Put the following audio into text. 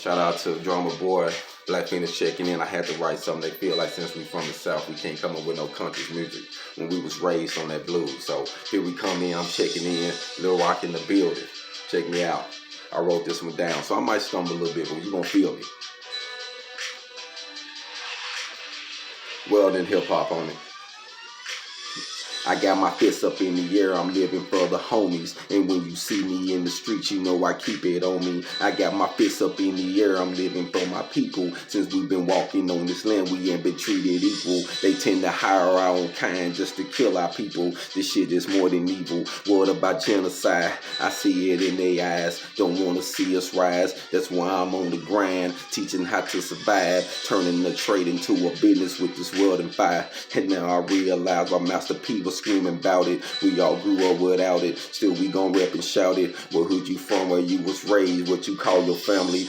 Shout out to Drummer Boy, Black Phoenix checking in. I had to write something. They feel like since we from the South, we can't come up with no country music when we was raised on that blues. So here we come in, I'm checking in, Lil Rock in the building. Check me out. I wrote this one down, so I might stumble a little bit, but you gonna feel me. Well then, hip hop on it. I got my fists up in the air, I'm living for the homies. And when you see me in the streets, you know I keep it on me. I got my fists up in the air, I'm living for my people. Since we've been walking on this land, we ain't been treated equal. They tend to hire our own kind just to kill our people. This shit is more than evil. What about genocide? I see it in their eyes. Don't wanna see us rise. That's why I'm on the grind, teaching how to survive, turning the trade into a business with this world in fire. And now I realize our Master P was screaming about it. We all grew up without it. Still we gon' rap and shout it. What hood you from? Where you was raised? What you call your family?